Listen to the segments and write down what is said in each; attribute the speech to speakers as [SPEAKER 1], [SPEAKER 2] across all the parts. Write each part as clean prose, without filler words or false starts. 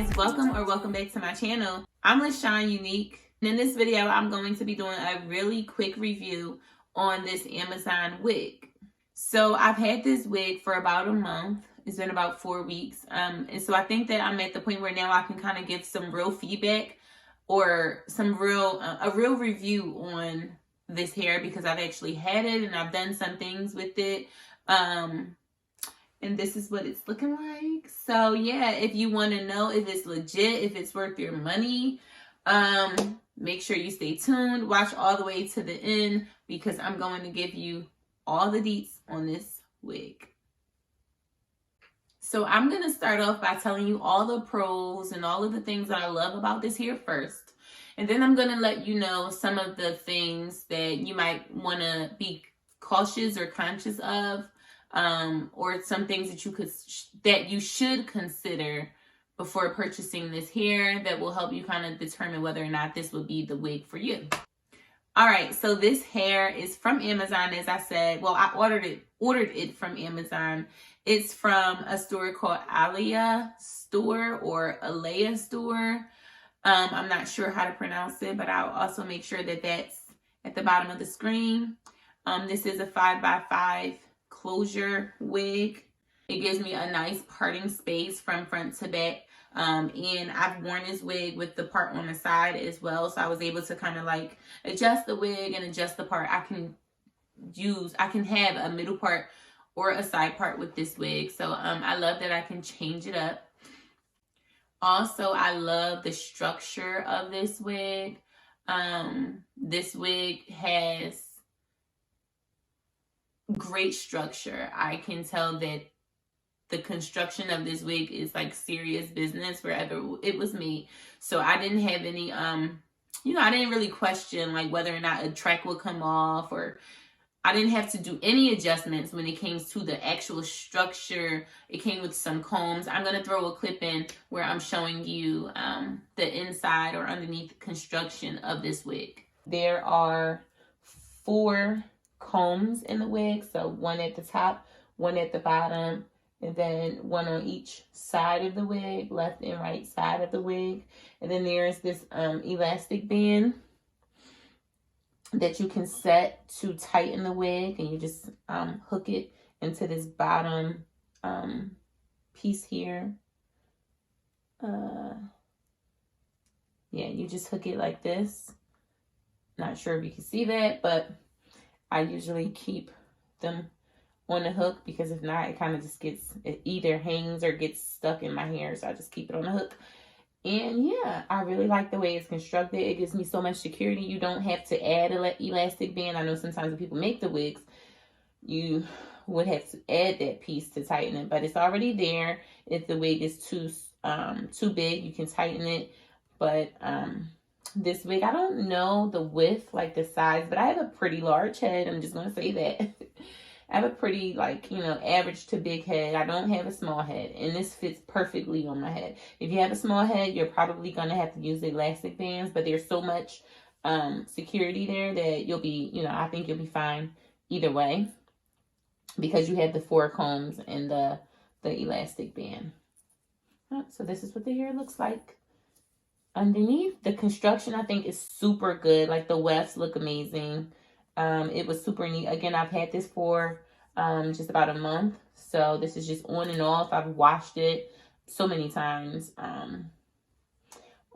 [SPEAKER 1] guys, welcome back to my channel. I'm LaShawn Unique, and in this video I'm going to be doing a really quick review on this Amazon wig. So I've had this wig for about a month. It's been about 4 weeks, and so I think that I'm at the point where now I can kind of give some real feedback or some real a real review on this hair, because I've actually had it and I've done some things with it. And this is what it's looking like. So yeah, if you want to know if it's legit, if it's worth your money, make sure you stay tuned. Watch all the way to the end, because I'm going to give you all the deets on this wig. So I'm going to start off by telling you all the pros and all of the things that I love about this hair first. And then I'm going to let you know some of the things that you might want to be cautious or conscious of. Or some things that you should consider before purchasing this hair that will help you kind of determine whether or not this would be the wig for you. All right, so this hair is from Amazon, as I said. Well, I ordered it from Amazon. It's from a store called Alea Store or Alea Store. I'm not sure how to pronounce it, but I'll also make sure that that's at the bottom of the screen. This is a 5x5 closure wig. It gives me a nice parting space from front to back, and I've worn this wig with the part on the side as well, so I was able to kind of like adjust the wig and adjust the part. I can have a middle part or a side part with this wig, so I love that I can change it up. Also, I love the structure of this wig. This wig has great structure. I can tell that the construction of this wig is like serious business wherever it was made. So I didn't have any, I didn't really question like whether or not a track would come off, or I didn't have to do any adjustments when it came to the actual structure. It came with some combs. I'm going to throw a clip in where I'm showing you the inside or underneath construction of this wig. There are 4 combs in the wig, so one at the top, one at the bottom, and then one on each side of the wig, left and right side of the wig. And then there's this elastic band that you can set to tighten the wig, and you just hook it into this bottom piece here. Yeah, you just hook it like this. Not sure if you can see that, but I usually keep them on the hook, because if not, it kind of just it either hangs or gets stuck in my hair. So I just keep it on the hook. And yeah, I really like the way it's constructed. It gives me so much security. You don't have to add an elastic band. I know sometimes when people make the wigs, you would have to add that piece to tighten it, but it's already there. If the wig is too big, you can tighten it. But this wig, I don't know the width, like the size, but I have a pretty large head. I'm just going to say that. I have a pretty, like, average to big head. I don't have a small head, and this fits perfectly on my head. If you have a small head, you're probably going to have to use the elastic bands, but there's so much security there that you'll be, I think you'll be fine either way, because you have the 4 combs and the elastic band. So this is what the hair looks like underneath. The construction, I think, is super good. Like, the wefts look amazing. It was super neat. Again, I've had this for just about a month, so this is just on and off. I've washed it so many times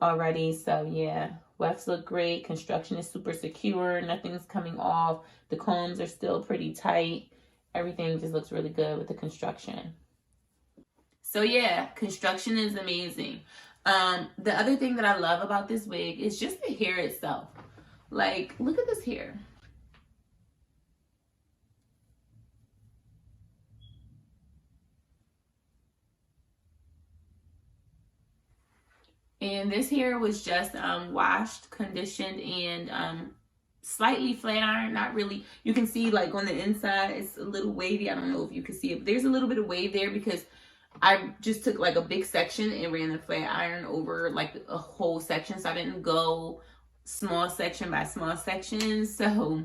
[SPEAKER 1] already. So yeah, wefts look great. Construction is super secure. Nothing's coming off. The combs are still pretty tight. Everything just looks really good with the construction. So yeah, construction is amazing. The other thing that I love about this wig is just the hair itself. Like, look at this hair. And this hair was just washed, conditioned, and slightly flat iron. Not really. You can see, like, on the inside, it's a little wavy. I don't know if you can see it, but there's a little bit of wave there because I just took like a big section and ran the flat iron over like a whole section. So I didn't go small section by small section. So,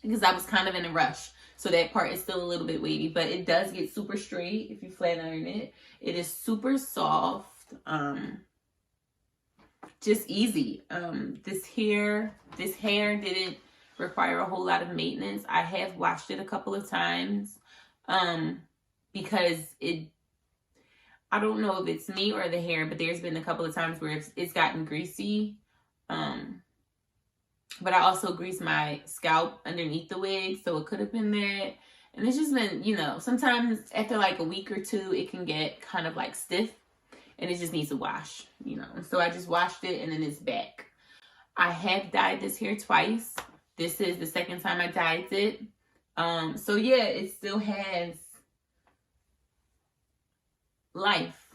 [SPEAKER 1] because I was kind of in a rush. So that part is still a little bit wavy, but it does get super straight if you flat iron it. It is super soft. just easy. This hair didn't require a whole lot of maintenance. I have washed it a couple of times because I don't know if it's me or the hair, but there's been a couple of times where it's gotten greasy. But I also greased my scalp underneath the wig, so it could have been that. And it's just been, you know, sometimes after like a week or two, it can get kind of like stiff and it just needs a wash, you know. So I just washed it and then it's back. I have dyed this hair twice. This is the second time I dyed it. So yeah, it still has life.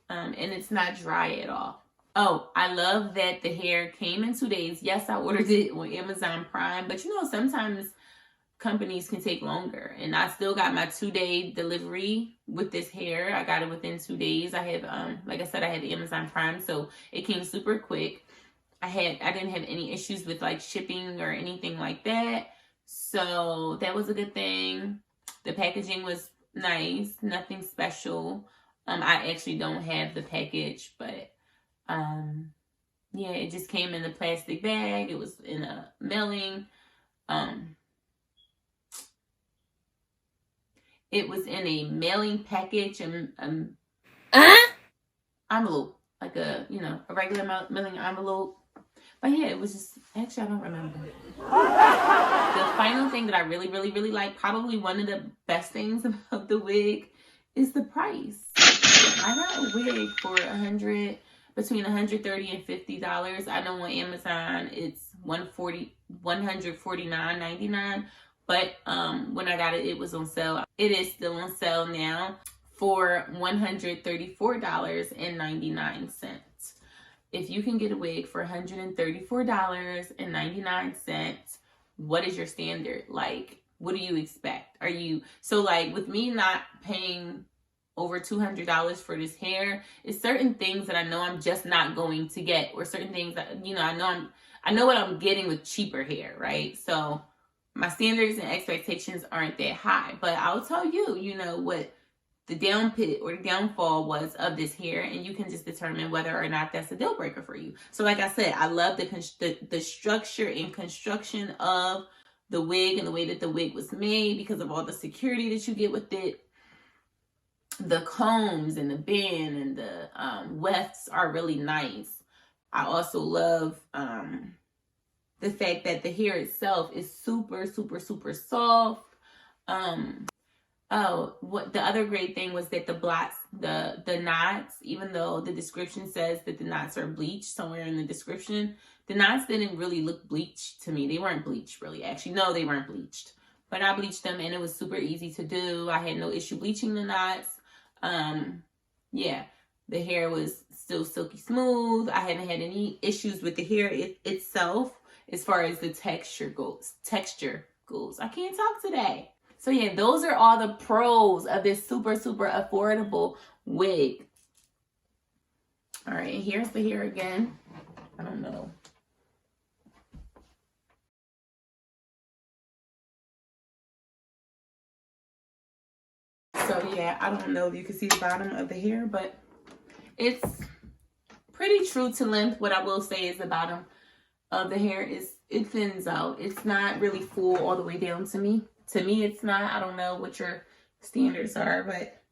[SPEAKER 1] And it's not dry at all. Oh, I love that the hair came in 2 days. Yes, I ordered it on Amazon Prime, but you know, sometimes companies can take longer, and I still got my 2-day delivery with this hair. I got it within 2 days. I have, like I said, I had Amazon Prime, so it came super quick. I didn't have any issues with like shipping or anything like that, so that was a good thing. The packaging was nice, nothing special. I actually don't have the package, but yeah, it just came in a plastic bag. It was in a mailing. It was in a mailing package and envelope, like a, you know, a regular mailing envelope. But yeah, it was just, actually, I don't remember. The final thing that I really, really, really like, probably one of the best things about the wig, is the price. I got a wig for between $130 and $50. I know on Amazon it's $149.99. But when I got it, it was on sale. It is still on sale now for $134.99. If you can get a wig for $134.99, what is your standard? Like, what do you expect? So like with me not paying over $200 for this hair, it's certain things that I know I'm just not going to get, or certain things that, you know, I know what I'm getting with cheaper hair, right? So my standards and expectations aren't that high, but I'll tell you, you know, what the downpit or the downfall was of this hair, and you can just determine whether or not that's a deal breaker for you. So like I said, I love the structure and construction of the wig and the way that the wig was made because of all the security that you get with it. The combs and the band and the wefts are really nice. I also love the fact that the hair itself is super, super, super soft. What the other great thing was that the blots, the knots, even though the description says that the knots are bleached somewhere in the description, the knots didn't really look bleached to me. They weren't bleached, really. Actually, no, they weren't bleached. But I bleached them, and it was super easy to do. I had no issue bleaching the knots. Yeah, the hair was still silky smooth. I haven't had any issues with the hair itself as far as the texture goes. I can't talk today. So yeah, those are all the pros of this super, super affordable wig. All right, and here's the hair again. I don't know. So yeah, I don't know if you can see the bottom of the hair, but it's pretty true to length. What I will say is the bottom of the hair it thins out. It's not really full all the way down to me. To me, it's not. I don't know what your standards are, but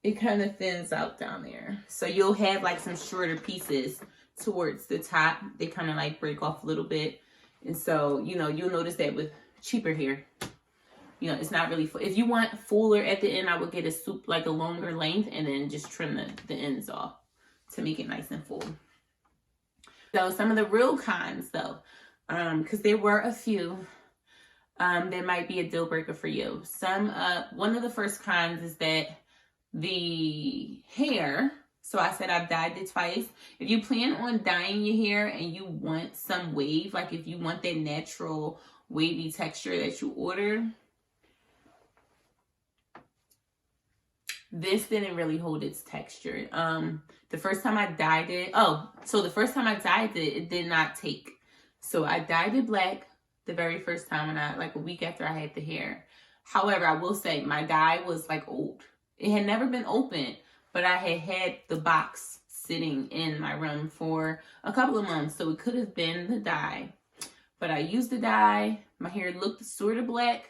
[SPEAKER 1] it kind of thins out down there. So you'll have like some shorter pieces towards the top. They kind of like break off a little bit. And so, you know, you'll notice that with cheaper hair, you know, it's not really full. If you want fuller at the end, I would get like a longer length and then just trim the ends off to make it nice and full. So some of the real cons though, because there were a few that might be a deal breaker for you. One of the first cons is that the hair, so I said I've dyed it twice. If you plan on dyeing your hair and you want some wave, like if you want that natural wavy texture that you order, this didn't really hold its texture. The first time I dyed it, it did not take. So I dyed it black the very first time, and like a week after I had the hair. However, I will say my dye was like old. It had never been opened, but I had the box sitting in my room for a couple of months, so it could have been the dye. But I used the dye. My hair looked sort of black,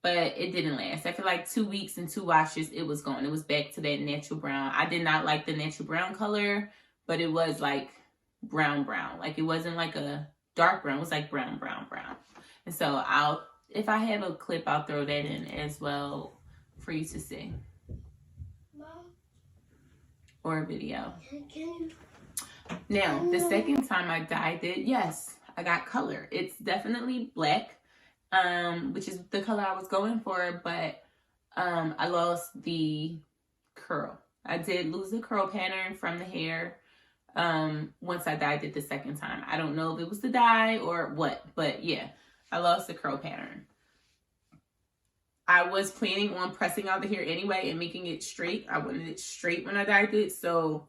[SPEAKER 1] but it didn't last. After like 2 weeks and 2 washes, it was gone. It was back to that natural brown. I did not like the natural brown color, but it was like brown. Like it wasn't like a dark brown. It was like brown. And so if I have a clip, I'll throw that in as well for you to see. Mom. Or a video. Now, the second time I dyed it, yes, I got color. It's definitely black, which is the color I was going for, but I lost the curl. I did lose the curl pattern from the hair once I dyed it the second time. I don't know if it was the dye or what, but yeah, I lost the curl pattern. I was planning on pressing out the hair anyway and making it straight. I wanted it straight when I dyed it, so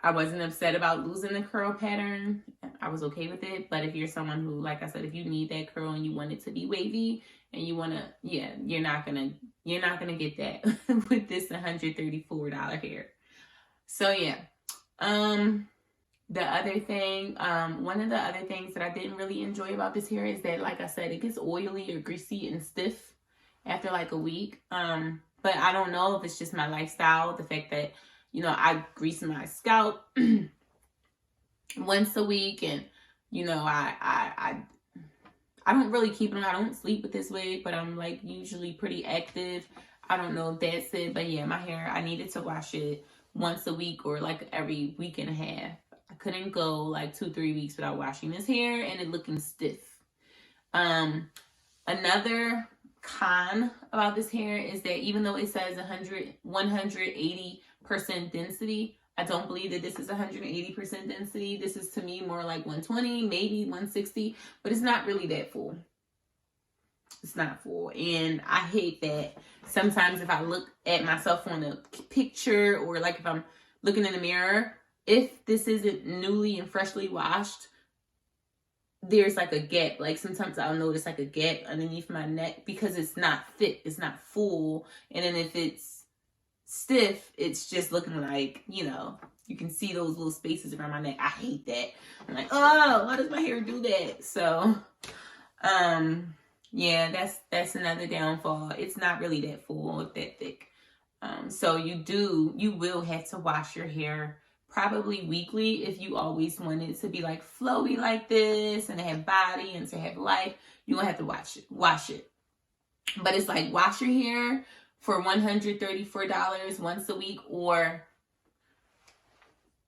[SPEAKER 1] I wasn't upset about losing the curl pattern. I was okay with it. But if you're someone who, like I said, if you need that curl and you want it to be wavy and you want to, yeah, you're not gonna get that with this $134 hair. So yeah. The other thing, one of the other things that I didn't really enjoy about this hair is that, like I said, it gets oily or greasy and stiff after like a week. But I don't know if it's just my lifestyle, the fact that, you know, I grease my scalp once a week, and you know, I don't really keep them. I don't sleep with this wig, but I'm like usually pretty active. I don't know if that's it, but yeah, my hair, I needed to wash it once a week or like every week and a half. I couldn't go like 2-3 weeks without washing this hair and it looking stiff. Another con about this hair is that even though it says 180% density, I don't believe that this is 180% density. This is to me more like 120, maybe 160, but it's not really that full. It's not full. And I hate that sometimes if I look at myself on a picture or like if I'm looking in the mirror, if this isn't newly and freshly washed, there's like a gap. Like sometimes I'll notice like a gap underneath my neck because it's not thick, it's not full. And then if it's stiff, it's just looking like, you know, you can see those little spaces around my neck. I hate that. I'm like, oh, why does my hair do that? So, yeah, that's another downfall. It's not really that full, that thick. So you will have to wash your hair probably weekly if you always want it to be like flowy like this and to have body and to have life. You're gonna have to wash it. But it's like wash your hair for $134 once a week, or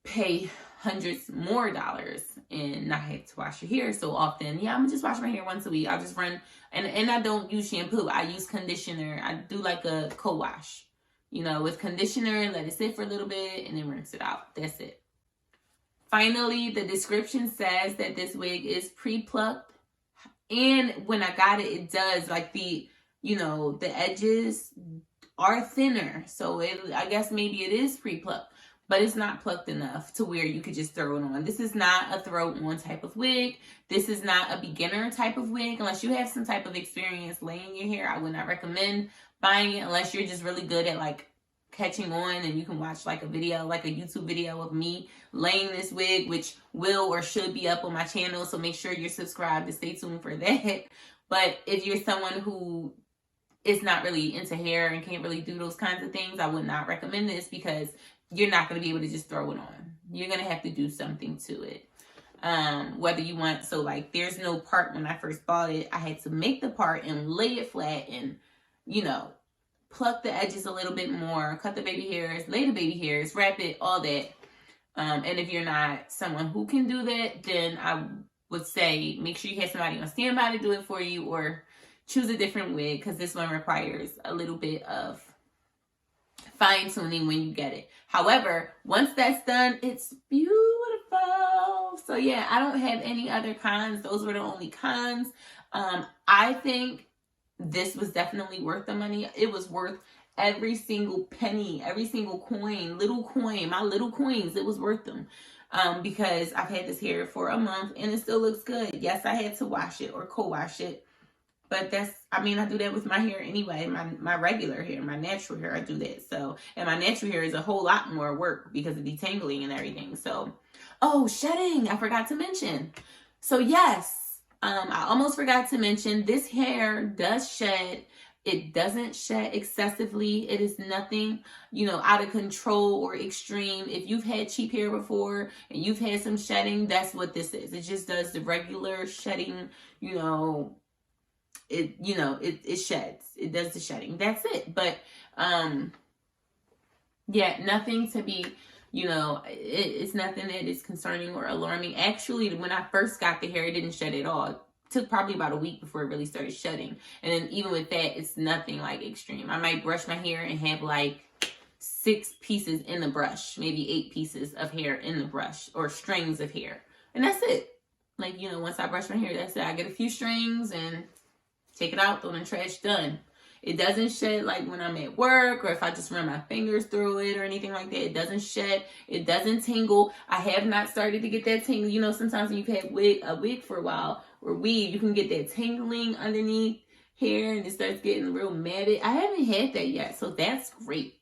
[SPEAKER 1] pay hundreds more dollars and not have to wash your hair so often. Yeah, I'm gonna just wash my hair once a week. I'll just run, and I don't use shampoo. I use conditioner. I do like a co-wash, you know, with conditioner, let it sit for a little bit and then rinse it out. That's it. Finally, the description says that this wig is pre-plucked. And when I got it, it does, like the, you know, the edges are thinner. So I guess maybe it is pre-plucked, but it's not plucked enough to where you could just throw it on. This is not a throw on type of wig. This is not a beginner type of wig. Unless you have some type of experience laying your hair, I would not recommend buying it unless you're just really good at like catching on and you can watch like a video, like a YouTube video of me laying this wig, which will or should be up on my channel. So make sure you're subscribed to stay tuned for that. But if you're someone who is not really into hair and can't really do those kinds of things, I would not recommend this because you're not going to be able to just throw it on. You're going to have to do something to it. Whether you want, so like there's no part when I first bought it. I had to make the part and lay it flat and, you know, pluck the edges a little bit more, cut the baby hairs, lay the baby hairs, wrap it, all that. And if you're not someone who can do that, then I would say make sure you have somebody on standby to do it for you, or choose a different wig because this one requires a little bit of fine tuning when you get it. However, once that's done, it's beautiful. So yeah, I don't have any other cons. Those were the only cons. I think this was definitely worth the money. It was worth every single penny, every single coin, my little coins. It was worth them. Because I've had this hair for a month and it still looks good. Yes, I had to wash it or co-wash it, But that's, I mean, I do that with my hair anyway. My regular hair, my natural hair, I do that. So, and my natural hair is a whole lot more work because of detangling and everything. So, oh, shedding, I forgot to mention. So yes, I almost forgot to mention, this hair does shed. It doesn't shed excessively. It is nothing, you know, out of control or extreme. If you've had cheap hair before and you've had some shedding, that's what this is. It just does the regular shedding, you know, it sheds. It does the shedding. That's it. But, yeah, nothing to be, you know, it's nothing that is concerning or alarming. Actually, when I first got the hair, it didn't shed at all. Took probably about a week before it really started shedding. And then even with that, it's nothing like extreme. I might brush my hair and have like 6 pieces in the brush, maybe 8 pieces of hair in the brush, or strings of hair. And that's it. Like, you know, once I brush my hair, that's it. I get a few strings and take it out, throw it in the trash, done. It doesn't shed like when I'm at work or if I just run my fingers through it or anything like that. It doesn't shed. It doesn't tingle. I have not started to get that tingle. You know, sometimes when you've had a wig for a while or weave, you can get that tingling underneath hair and it starts getting real matted. I haven't had that yet, so that's great.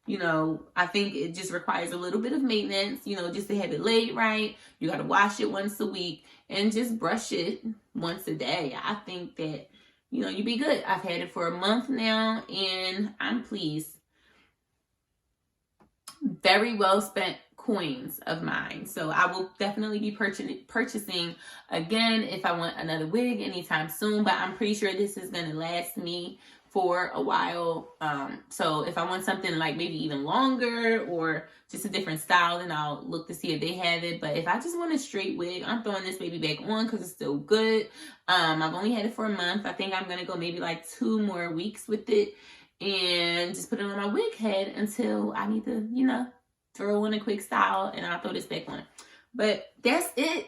[SPEAKER 1] You know, I think it just requires a little bit of maintenance, you know, just to have it laid right. You got to wash it once a week and just brush it once a day. I think that, you know, you'd be good. I've had it for a month now and I'm pleased. Very well spent coins of mine. So I will definitely be purchasing again if I want another wig anytime soon. But I'm pretty sure this is going to last me for a while. So if I want something like maybe even longer or just a different style, then I'll look to see if they have it. But if I just want a straight wig, I'm throwing this baby back on because it's still good. I've only had it for a month. I think I'm going to go maybe like 2 more weeks with it and just put it on my wig head until I need to, you know, throw in a quick style and I'll throw this back on. But that's it.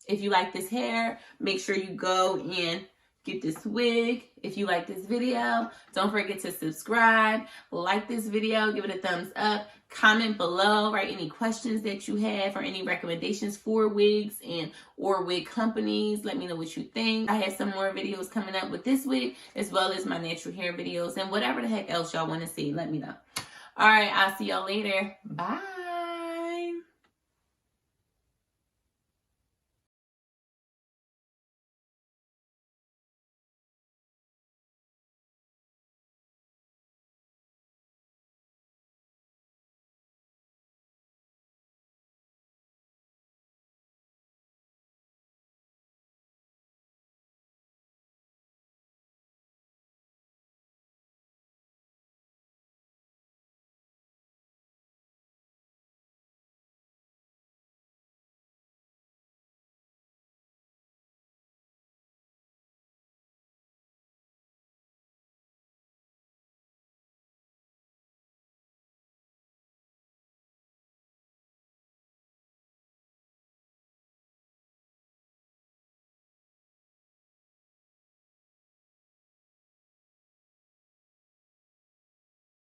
[SPEAKER 1] If you like this hair, make sure you go and get this wig. If you like this video, don't forget to subscribe, like this video, give it a thumbs up, comment below, write any questions that you have or any recommendations for wigs and or wig companies. Let me know what you think. I have some more videos coming up with this wig as well as my natural hair videos and whatever the heck else y'all want to see. Let me know. All right, I'll see y'all later. Bye.